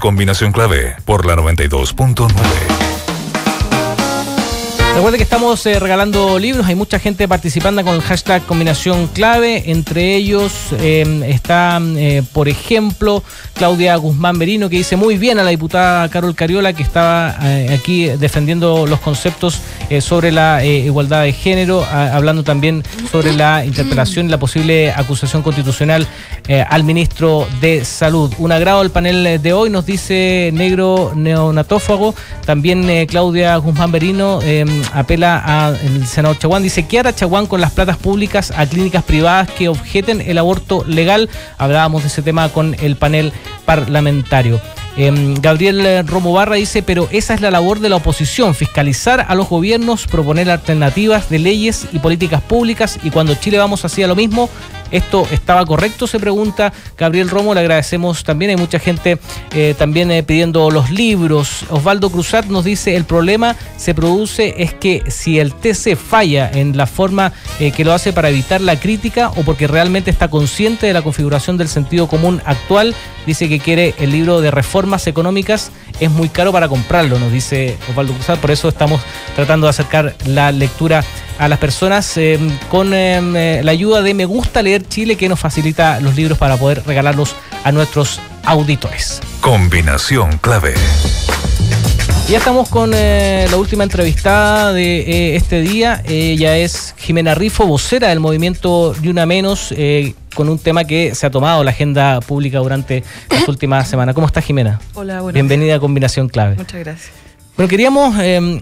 Combinación clave por la 92.9. Recuerde que estamos regalando libros, hay mucha gente participando con el hashtag Combinación Clave, entre ellos está, por ejemplo, Claudia Guzmán Merino, que dice muy bien a la diputada Carol Cariola, que estaba aquí defendiendo los conceptos sobre la igualdad de género, hablando también sobre la interpelación y la posible acusación constitucional al ministro de Salud. Un agrado el panel de hoy, nos dice Negro Neonatófago, también Claudia Guzmán Merino apela al senador Chaguán, dice ¿qué hará Chaguán con las platas públicas a clínicas privadas que objeten el aborto legal? Hablábamos de ese tema con el panel parlamentario. Gabriel Romo Barra dice, pero esa es la labor de la oposición, fiscalizar a los gobiernos, proponer alternativas de leyes y políticas públicas, y cuando Chile vamos hacia lo mismo, ¿esto estaba correcto?, se pregunta Gabriel Romo. Le agradecemos también, hay mucha gente también pidiendo los libros. Osvaldo Cruzat nos dice, el problema se produce es que si el TC falla en la forma que lo hace para evitar la crítica o porque realmente está consciente de la configuración del sentido común actual, dice que quiere el libro de reformas económicas, es muy caro para comprarlo, nos dice Osvaldo Cruzat, por eso estamos tratando de acercar la lectura a las personas con la ayuda de Me Gusta Leer Chile, que nos facilita los libros para poder regalarlos a nuestros auditores. Combinación clave. Ya estamos con la última entrevistada de este día. Ella es Jimena Rifo, vocera del movimiento Ni Una Menos, con un tema que se ha tomado la agenda pública durante las últimas semanas. ¿Cómo estás, Jimena? Hola, buenas. Bienvenida a Combinación Clave. Muchas gracias. Bueno, queríamos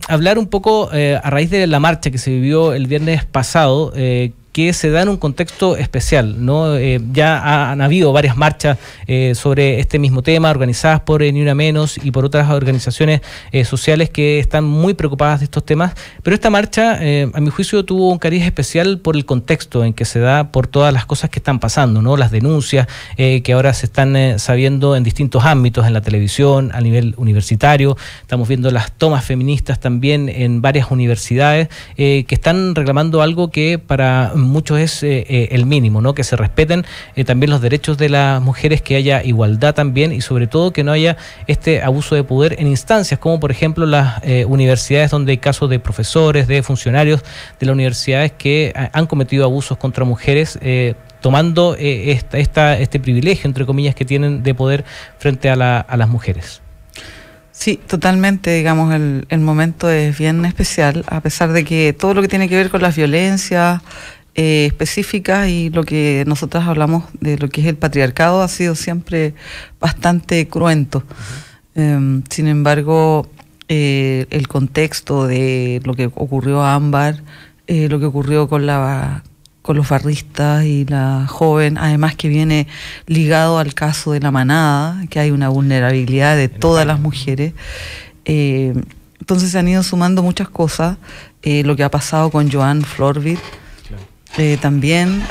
hablar un poco a raíz de la marcha que se vivió el viernes pasado, que se da en un contexto especial, ¿no? Ya han habido varias marchas sobre este mismo tema, organizadas por Ni Una Menos y por otras organizaciones sociales que están muy preocupadas de estos temas, pero esta marcha, a mi juicio, tuvo un cariz especial por el contexto en que se da, por todas las cosas que están pasando, ¿no? Las denuncias que ahora se están sabiendo en distintos ámbitos, en la televisión, a nivel universitario. Estamos viendo las tomas feministas también en varias universidades que están reclamando algo que para muchos es el mínimo, ¿no? Que se respeten también los derechos de las mujeres, que haya igualdad también y sobre todo que no haya este abuso de poder en instancias como por ejemplo las universidades, donde hay casos de profesores, de funcionarios de las universidades que han cometido abusos contra mujeres, tomando este privilegio, entre comillas, que tienen de poder frente a las mujeres. Sí, totalmente, digamos, el momento es bien especial, a pesar de que todo lo que tiene que ver con las violencias específicas y lo que nosotras hablamos de lo que es el patriarcado ha sido siempre bastante cruento. Sin embargo, el contexto de lo que ocurrió a Ámbar, lo que ocurrió con los barristas y la joven, además que viene ligado al caso de la manada, que hay una vulnerabilidad de todas las mujeres. Entonces se han ido sumando muchas cosas, lo que ha pasado con Joan Florvitt, también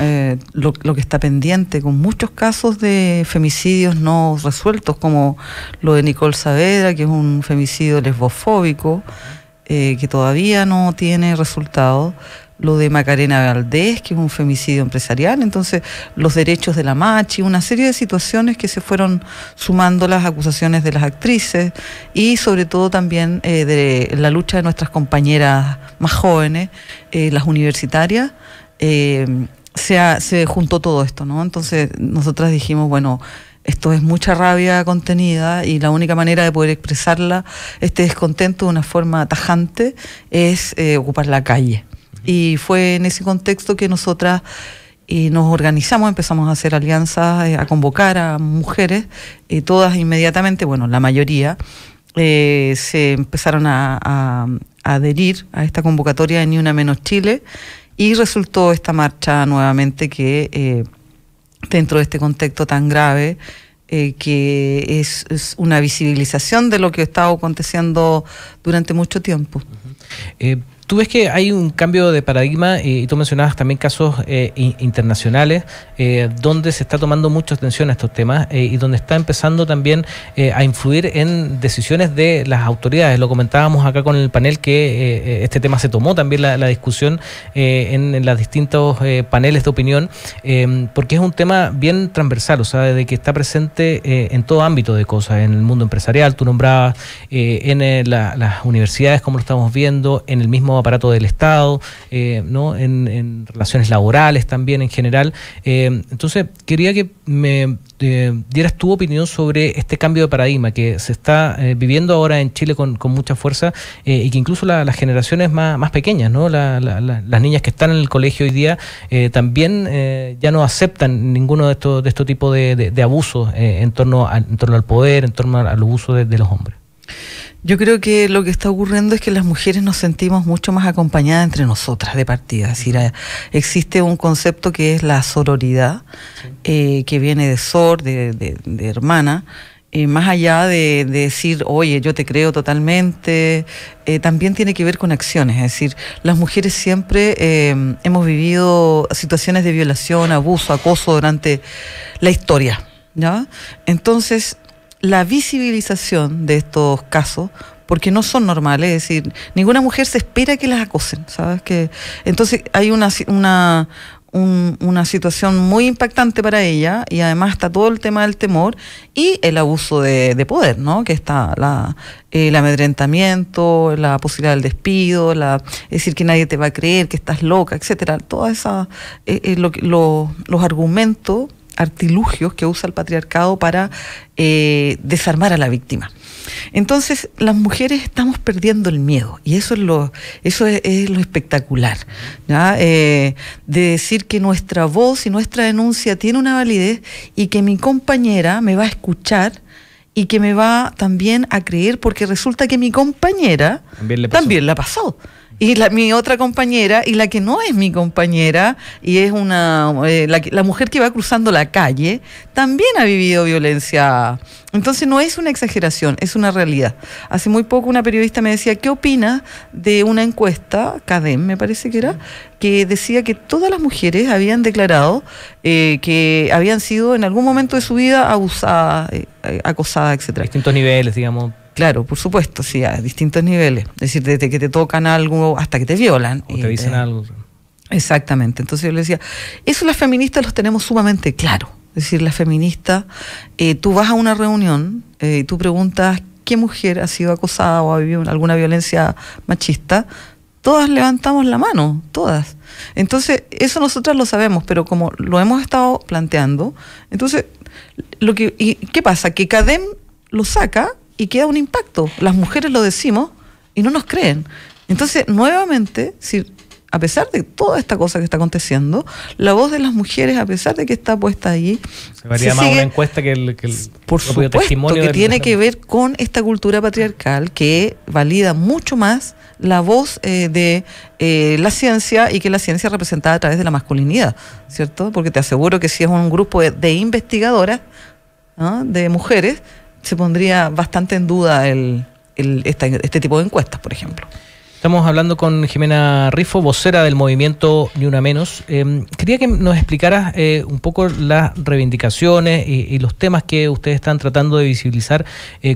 lo que está pendiente con muchos casos de femicidios no resueltos, como lo de Nicole Saavedra, que es un femicidio lesbofóbico, que todavía no tiene resultado. Lo de Macarena Valdés, que es un femicidio empresarial. Entonces, los derechos de la Machi, una serie de situaciones que se fueron sumando, las acusaciones de las actrices y sobre todo también de la lucha de nuestras compañeras más jóvenes, las universitarias. Se juntó todo esto, ¿no? Entonces nosotras dijimos, bueno, esto es mucha rabia contenida y la única manera de poder expresarla, este descontento de una forma tajante, es ocupar la calle. Y fue en ese contexto que nosotras nos organizamos, empezamos a hacer alianzas, a convocar a mujeres, todas inmediatamente, bueno, la mayoría, se empezaron a adherir a esta convocatoria de Ni Una Menos Chile. Y resultó esta marcha nuevamente que dentro de este contexto tan grave, que es una visibilización de lo que estaba aconteciendo durante mucho tiempo. Tú ves que hay un cambio de paradigma y tú mencionabas también casos internacionales donde se está tomando mucha atención a estos temas y donde está empezando también a influir en decisiones de las autoridades. Lo comentábamos acá con el panel que este tema se tomó también la discusión en los distintos paneles de opinión, porque es un tema bien transversal, o sea, de que está presente en todo ámbito de cosas, en el mundo empresarial, tú nombrabas, en las universidades, como lo estamos viendo, en el mismo aparato del Estado, ¿no? En relaciones laborales también en general. Entonces, quería que me dieras tu opinión sobre este cambio de paradigma que se está viviendo ahora en Chile con mucha fuerza y que incluso las generaciones más pequeñas, ¿no? Las niñas que están en el colegio hoy día también ya no aceptan ninguno de estos tipos de abusos en torno al poder, en torno al abuso de los hombres. Yo creo que lo que está ocurriendo es que las mujeres nos sentimos mucho más acompañadas entre nosotras de partida. Es decir, existe un concepto que es la sororidad, que viene de sor, de hermana, más allá de decir, oye, yo te creo totalmente, también tiene que ver con acciones. Es decir, las mujeres siempre hemos vivido situaciones de violación, abuso, acoso durante la historia, ¿ya? Entonces, la visibilización de estos casos, porque no son normales, es decir, ninguna mujer se espera que las acosen, ¿sabes? Entonces hay una situación muy impactante para ella, y además está todo el tema del temor y el abuso de poder, ¿no? Que está el amedrentamiento, la posibilidad del despido, es decir, que nadie te va a creer, que estás loca, etcétera. Todas esas los argumentos, artilugios que usa el patriarcado para desarmar a la víctima. Entonces, las mujeres estamos perdiendo el miedo, y eso es lo espectacular, ¿ya? De decir que nuestra voz y nuestra denuncia tiene una validez y que mi compañera me va a escuchar y que me va también a creer, porque resulta que mi compañera también la ha pasado. Y mi otra compañera, y la que no es mi compañera, y es la mujer que va cruzando la calle, también ha vivido violencia. Entonces no es una exageración, es una realidad. Hace muy poco una periodista me decía, ¿qué opina de una encuesta, CADEM me parece que era, que decía que todas las mujeres habían declarado que habían sido en algún momento de su vida abusadas, acosadas, etcétera? Distintos niveles, digamos. Claro, por supuesto, sí, a distintos niveles. Es decir, desde que te tocan algo hasta que te violan. O te dicen algo. Exactamente. Entonces yo le decía, eso las feministas los tenemos sumamente claro. Es decir, las feministas, tú vas a una reunión, tú preguntas qué mujer ha sido acosada o ha vivido alguna violencia machista, todas levantamos la mano, todas. Entonces, eso nosotras lo sabemos, pero como lo hemos estado planteando, entonces, ¿qué pasa? Que CADEM lo saca y queda un impacto. Las mujeres lo decimos y no nos creen. Entonces, nuevamente, a pesar de toda esta cosa que está aconteciendo, la voz de las mujeres, a pesar de que está puesta ahí, se varía más una encuesta que el por supuesto, testimonio que tiene que ver con esta cultura patriarcal que valida mucho más la voz de la ciencia, y que la ciencia es representada a través de la masculinidad, ¿cierto? Porque te aseguro que si es un grupo de investigadoras, ¿no?, de mujeres, se pondría bastante en duda este tipo de encuestas, por ejemplo. Estamos hablando con Jimena Rifo, vocera del movimiento Ni Una Menos. Quería que nos explicaras un poco las reivindicaciones y los temas que ustedes están tratando de visibilizar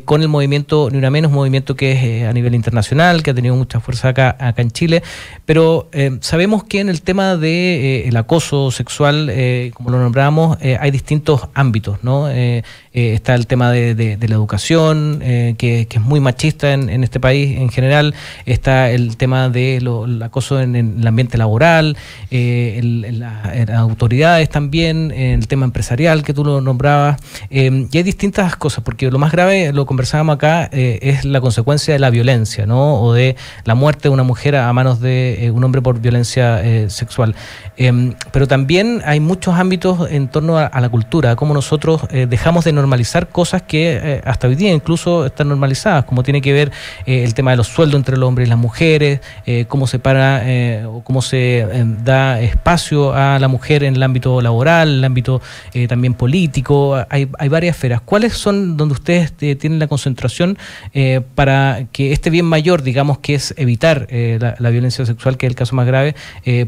con el movimiento Ni Una Menos, un movimiento que es a nivel internacional, que ha tenido mucha fuerza acá en Chile, pero sabemos que en el tema de el acoso sexual, como lo nombramos, hay distintos ámbitos, ¿no? Está el tema de la educación, que es muy machista en este país en general. Está el tema del acoso en el ambiente laboral, las autoridades también, el tema empresarial que tú lo nombrabas, y hay distintas cosas, porque lo más grave, lo conversábamos acá, es la consecuencia de la violencia, ¿no? O de la muerte de una mujer a manos de un hombre por violencia sexual. Pero también hay muchos ámbitos en torno a la cultura, cómo nosotros dejamos de normalizar cosas que hasta hoy día incluso están normalizadas, como tiene que ver el tema de los sueldos entre los hombres y las mujeres, mujeres, cómo se para o cómo se da espacio a la mujer en el ámbito laboral, en el ámbito también político. Hay varias esferas. ¿Cuáles son donde ustedes tienen la concentración para que este bien mayor, digamos, que es evitar la violencia sexual, que es el caso más grave,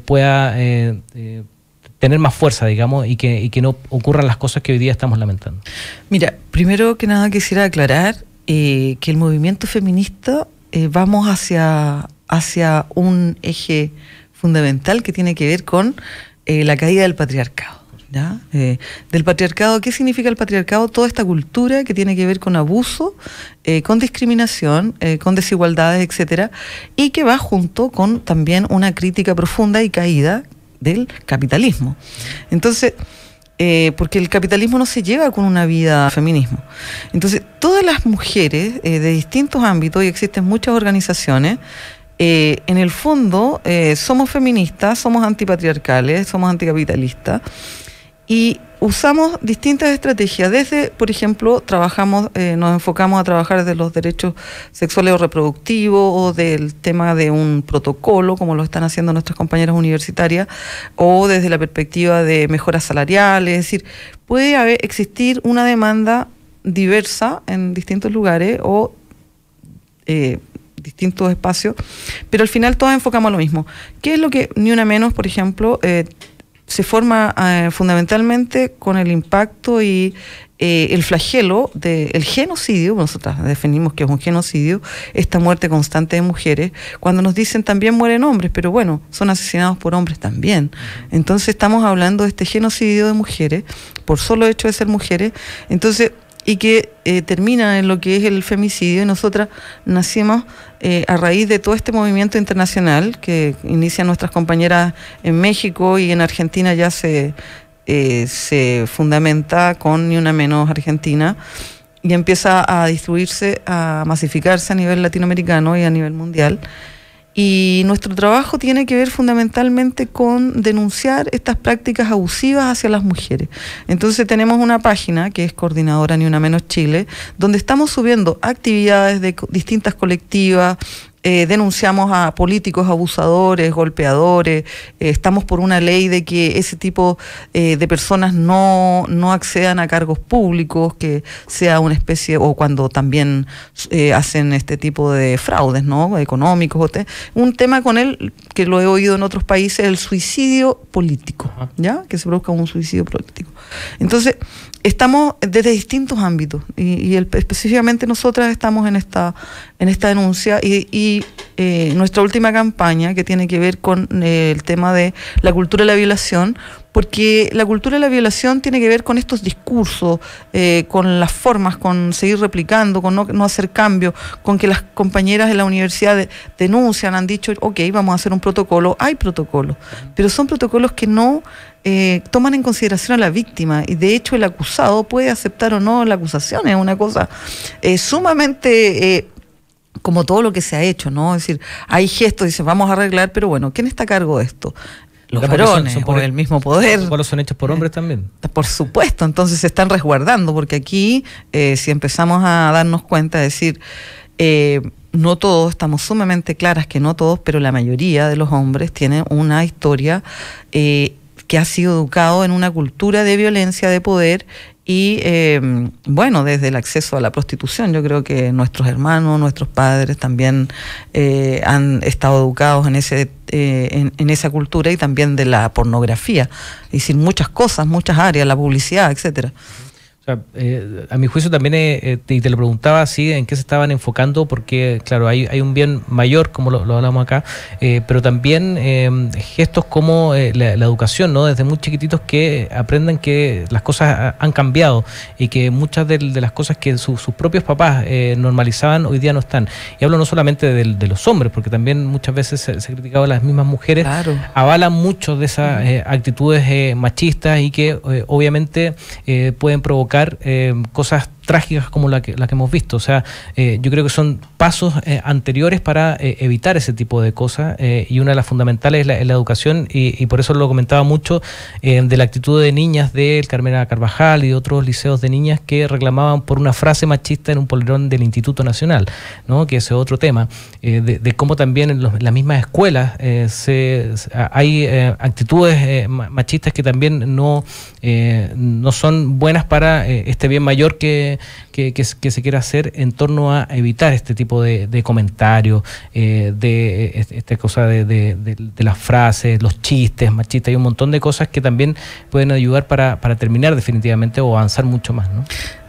pueda tener más fuerza, digamos, y que no ocurran las cosas que hoy día estamos lamentando? Mira, primero que nada quisiera aclarar que el movimiento feminista vamos hacia un eje fundamental que tiene que ver con la caída del patriarcado. ¿Ya? Del patriarcado. ¿Qué significa el patriarcado? Toda esta cultura que tiene que ver con abuso, con discriminación, con desigualdades, etcétera, y que va junto con también una crítica profunda y caída del capitalismo. Entonces, porque el capitalismo no se lleva con una vida feminismo. Entonces, todas las mujeres de distintos ámbitos, y existen muchas organizaciones, en el fondo somos feministas, somos antipatriarcales, somos anticapitalistas, y usamos distintas estrategias. Desde, por ejemplo, nos enfocamos a trabajar desde los derechos sexuales o reproductivos, o del tema de un protocolo, como lo están haciendo nuestras compañeras universitarias, o desde la perspectiva de mejoras salariales. Es decir, puede existir una demanda diversa en distintos lugares o distintos espacios, pero al final todas enfocamos a lo mismo. ¿Qué es lo que Ni Una Menos, por ejemplo, se forma fundamentalmente con el impacto y el flagelo del genocidio? Nosotras definimos que es un genocidio, esta muerte constante de mujeres, cuando nos dicen también mueren hombres, pero bueno, son asesinados por hombres también. Entonces estamos hablando de este genocidio de mujeres, por solo hecho de ser mujeres, entonces, y que termina en lo que es el femicidio, y nosotras nacimos a raíz de todo este movimiento internacional que inician nuestras compañeras en México, y en Argentina ya se fundamenta con Ni Una Menos Argentina, y empieza a distribuirse, a masificarse a nivel latinoamericano y a nivel mundial. Y nuestro trabajo tiene que ver fundamentalmente con denunciar estas prácticas abusivas hacia las mujeres. Entonces tenemos una página que es Coordinadora Ni Una Menos Chile, donde estamos subiendo actividades de distintas colectivas, denunciamos a políticos abusadores, golpeadores, estamos por una ley de que ese tipo de personas no accedan a cargos públicos, que sea una especie, o cuando también hacen este tipo de fraudes, ¿no?, económicos. Un tema con él, que lo he oído en otros países, el suicidio político, ¿ya? Que se produzca un suicidio político. Entonces, estamos desde distintos ámbitos, y específicamente nosotras estamos en esta denuncia, y nuestra última campaña, que tiene que ver con el tema de la cultura de la violación, porque la cultura de la violación tiene que ver con estos discursos, con las formas, con seguir replicando, con no hacer cambios, con que las compañeras de la universidad denuncian, han dicho, ok, vamos a hacer un protocolo. Hay protocolos, pero son protocolos que no toman en consideración a la víctima, y de hecho el acusado puede aceptar o no la acusación. Es una cosa sumamente como todo lo que se ha hecho, ¿no? Es decir, hay gestos, dicen, vamos a arreglar, pero bueno, ¿quién está a cargo de esto? Los varones, son por el mismo poder. ¿Los son hechos por hombres también? Por supuesto, entonces se están resguardando, porque aquí, si empezamos a darnos cuenta, es decir, no todos, estamos sumamente claras que no todos, pero la mayoría de los hombres tienen una historia que ha sido educado en una cultura de violencia, de poder, y bueno, desde el acceso a la prostitución. Yo creo que nuestros hermanos, nuestros padres también han estado educados en esa cultura, y también de la pornografía, es decir, muchas cosas, muchas áreas, la publicidad, etcétera. O sea, a mi juicio también, y te lo preguntaba así, en qué se estaban enfocando, porque claro, hay un bien mayor, como lo hablamos acá, pero también gestos como la educación, ¿no? Desde muy chiquititos, que aprendan que las cosas han cambiado, y que muchas de las cosas que sus propios papás normalizaban hoy día no están. Y hablo no solamente de los hombres, porque también muchas veces se ha criticado a las mismas mujeres. Claro. Avalan mucho de esas actitudes machistas, y que obviamente pueden provocar cosas trágicas como la que hemos visto. O sea, yo creo que son pasos anteriores para evitar ese tipo de cosas, y una de las fundamentales es la educación, y por eso lo comentaba mucho de la actitud de niñas del Carmela Carvajal y de otros liceos de niñas que reclamaban por una frase machista en un polerón del Instituto Nacional, ¿no? Que ese es otro tema, de cómo también en las mismas escuelas hay actitudes machistas que también no son buenas para este bien mayor que se quiera hacer en torno a evitar este tipo de comentarios, de esta cosa de las frases, los chistes machistas. Hay un montón de cosas que también pueden ayudar para terminar definitivamente o avanzar mucho más, ¿no?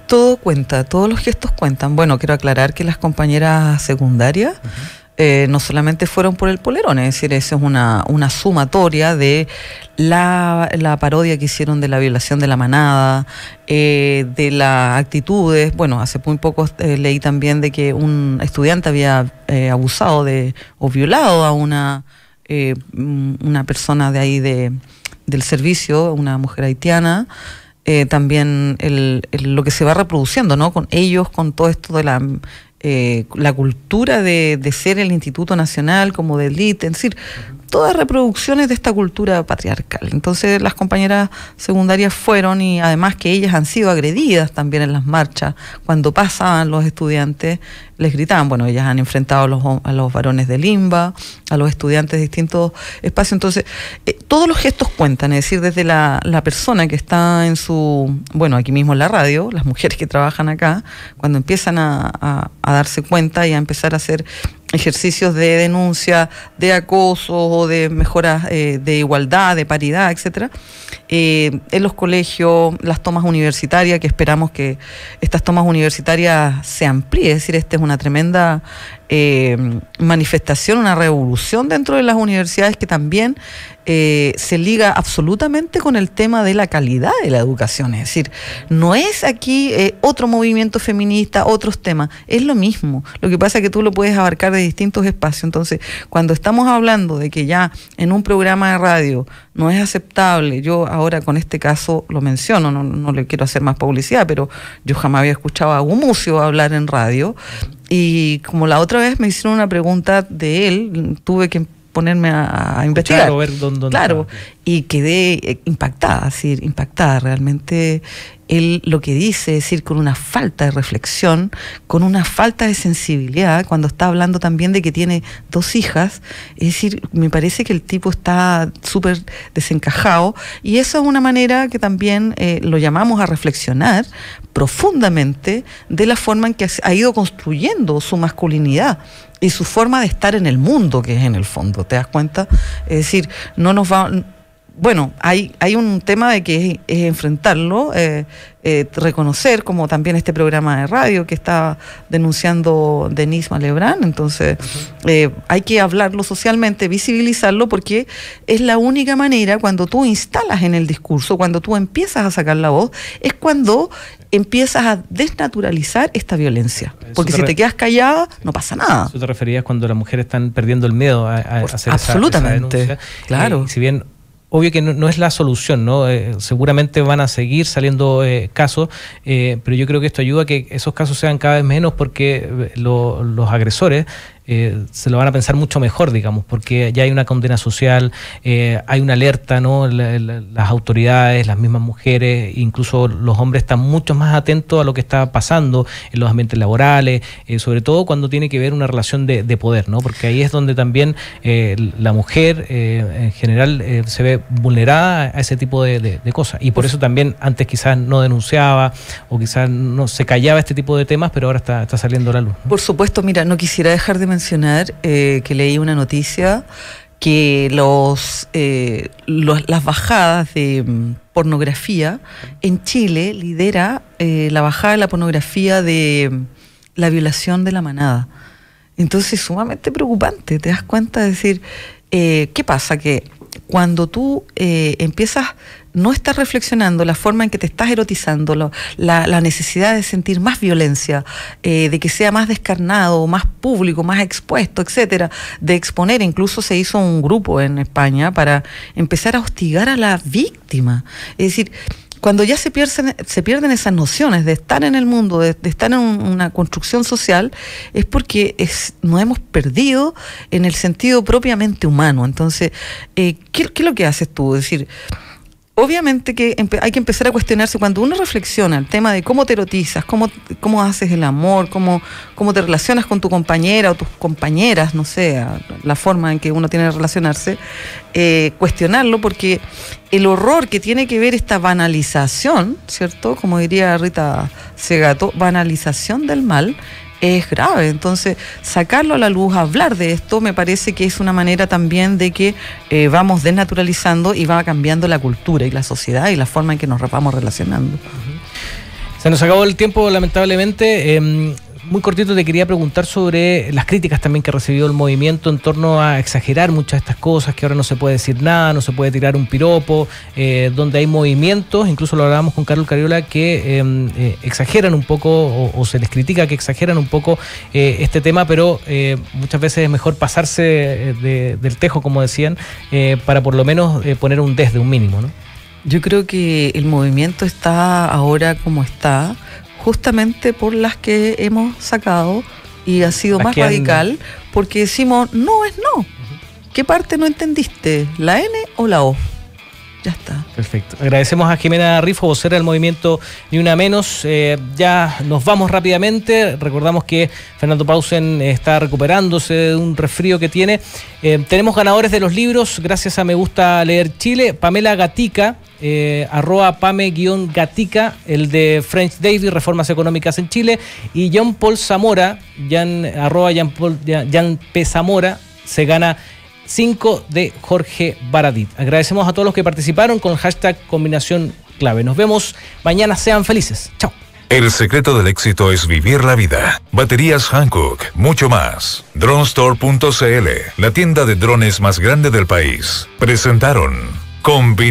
Todo cuenta, todos los gestos cuentan. Bueno, quiero aclarar que las compañeras secundarias no solamente fueron por el polerón, es decir, eso es una sumatoria de la parodia que hicieron de la violación de la manada, de las actitudes. Bueno, hace muy poco leí también de que un estudiante había abusado o violado a una persona de ahí del servicio, una mujer haitiana. También lo que se va reproduciendo, ¿no? Con ellos, con todo esto de la cultura de ser el Instituto Nacional como de élite, es decir, todas reproducciones de esta cultura patriarcal. Entonces las compañeras secundarias fueron, y además que ellas han sido agredidas también en las marchas, cuando pasaban los estudiantes, les gritaban. Bueno, ellas han enfrentado a los varones del INBA, a los estudiantes de distintos espacios. Entonces, todos los gestos cuentan, es decir, desde la persona que está aquí mismo en la radio, las mujeres que trabajan acá, cuando empiezan a darse cuenta y a empezar a hacer ejercicios de denuncia, de acoso o de mejoras de igualdad, de paridad, etcétera. En los colegios, las tomas universitarias, que esperamos que estas tomas universitarias se amplíen, es decir, esta es una tremenda manifestación, una revolución dentro de las universidades que también se liga absolutamente con el tema de la calidad de la educación. Es decir, no es aquí otro movimiento feminista, otros temas, es lo mismo. Lo que pasa es que tú lo puedes abarcar de distintos espacios. Entonces, cuando estamos hablando de que ya en un programa de radio no es aceptable, yo ahora con este caso lo menciono, no le quiero hacer más publicidad, pero yo jamás había escuchado a Gumucio hablar en radio, y como la otra vez me hicieron una pregunta de él, tuve que ponerme a investigar. Claro, ver dónde claro, estaba. Y quedé impactada realmente. Él lo que dice, es decir, con una falta de reflexión, con una falta de sensibilidad, cuando está hablando también de que tiene 2 hijas, es decir, me parece que el tipo está súper desencajado, y eso es una manera que también lo llamamos a reflexionar profundamente de la forma en que ha ido construyendo su masculinidad y su forma de estar en el mundo, que es en el fondo, ¿te das cuenta? Es decir, no nos va... Bueno, hay un tema de que es enfrentarlo, reconocer, como también este programa de radio que está denunciando Denise Malebrán. Entonces hay que hablarlo socialmente, visibilizarlo, porque es la única manera. Cuando tú instalas en el discurso, cuando tú empiezas a sacar la voz, es cuando empiezas a desnaturalizar esta violencia, porque si te quedas callada no pasa nada. ¿Eso te referías cuando las mujeres están perdiendo el miedo a hacer absolutamente, esa denuncia? Claro. Si bien obvio que no es la solución, ¿no? Seguramente van a seguir saliendo casos, pero yo creo que esto ayuda a que esos casos sean cada vez menos, porque los agresores se lo van a pensar mucho mejor, digamos, porque ya hay una condena social, hay una alerta, ¿no? Las autoridades, las mismas mujeres, incluso los hombres están mucho más atentos a lo que está pasando en los ambientes laborales, sobre todo cuando tiene que ver una relación de poder, ¿no? Porque ahí es donde también la mujer en general se ve vulnerada a ese tipo de cosas, y por eso también antes quizás no denunciaba o quizás no se callaba este tipo de temas, pero ahora está saliendo a la luz, ¿no? Por supuesto, mira, no quisiera dejar de mencionar que leí una noticia que las bajadas de pornografía en Chile lidera la bajada de la pornografía de la violación de la manada. Entonces, sumamente preocupante, ¿te das cuenta? Es decir, ¿qué pasa? Que cuando tú no estás reflexionando la forma en que te estás erotizando, la necesidad de sentir más violencia, de que sea más descarnado, más público, más expuesto, etcétera, de exponer. Incluso se hizo un grupo en España para empezar a hostigar a la víctima. Es decir, cuando ya se pierden esas nociones de estar en el mundo, de estar en una construcción social, es porque nos hemos perdido en el sentido propiamente humano. Entonces, ¿qué es lo que haces tú? Es decir, obviamente que hay que empezar a cuestionarse cuando uno reflexiona el tema de cómo te erotizas, cómo haces el amor, cómo te relacionas con tu compañera o tus compañeras, no sé, la forma en que uno tiene que relacionarse, cuestionarlo, porque el horror que tiene que ver esta banalización, ¿cierto? Como diría Rita Segato, banalización del mal, es grave. Entonces, sacarlo a la luz, hablar de esto, me parece que es una manera también de que vamos desnaturalizando y va cambiando la cultura y la sociedad y la forma en que nos vamos relacionando. Se nos acabó el tiempo, lamentablemente. Muy cortito te quería preguntar sobre las críticas también que ha recibido el movimiento en torno a exagerar muchas de estas cosas, que ahora no se puede decir nada, no se puede tirar un piropo, donde hay movimientos, incluso lo hablábamos con Carlos Cariola, que exageran un poco o se les critica que exageran un poco este tema, pero muchas veces es mejor pasarse del tejo, como decían, para por lo menos poner un desde, un mínimo, ¿no? Yo creo que el movimiento está ahora como está, justamente por las que hemos sacado, y ha sido más radical, porque decimos, no es no. ¿Qué parte no entendiste? ¿La N o la O? Ya está. Perfecto. Agradecemos a Jimena Rifo, vocera del movimiento Ni Una Menos. Ya nos vamos rápidamente. Recordamos que Fernando Pausen está recuperándose de un resfrío que tiene. Tenemos ganadores de los libros, gracias a Me Gusta Leer Chile. Pamela Gatica, @pame_gatica, el de French David, Reformas Económicas en Chile. Y Jean Paul Zamora, Jean P. Zamora, se gana 5 de Jorge Baradit. Agradecemos a todos los que participaron con el hashtag Combinación Clave. Nos vemos mañana, sean felices. Chao. El secreto del éxito es vivir la vida. Baterías Hankook, mucho más. Dronestore.cl, la tienda de drones más grande del país. Presentaron Combinación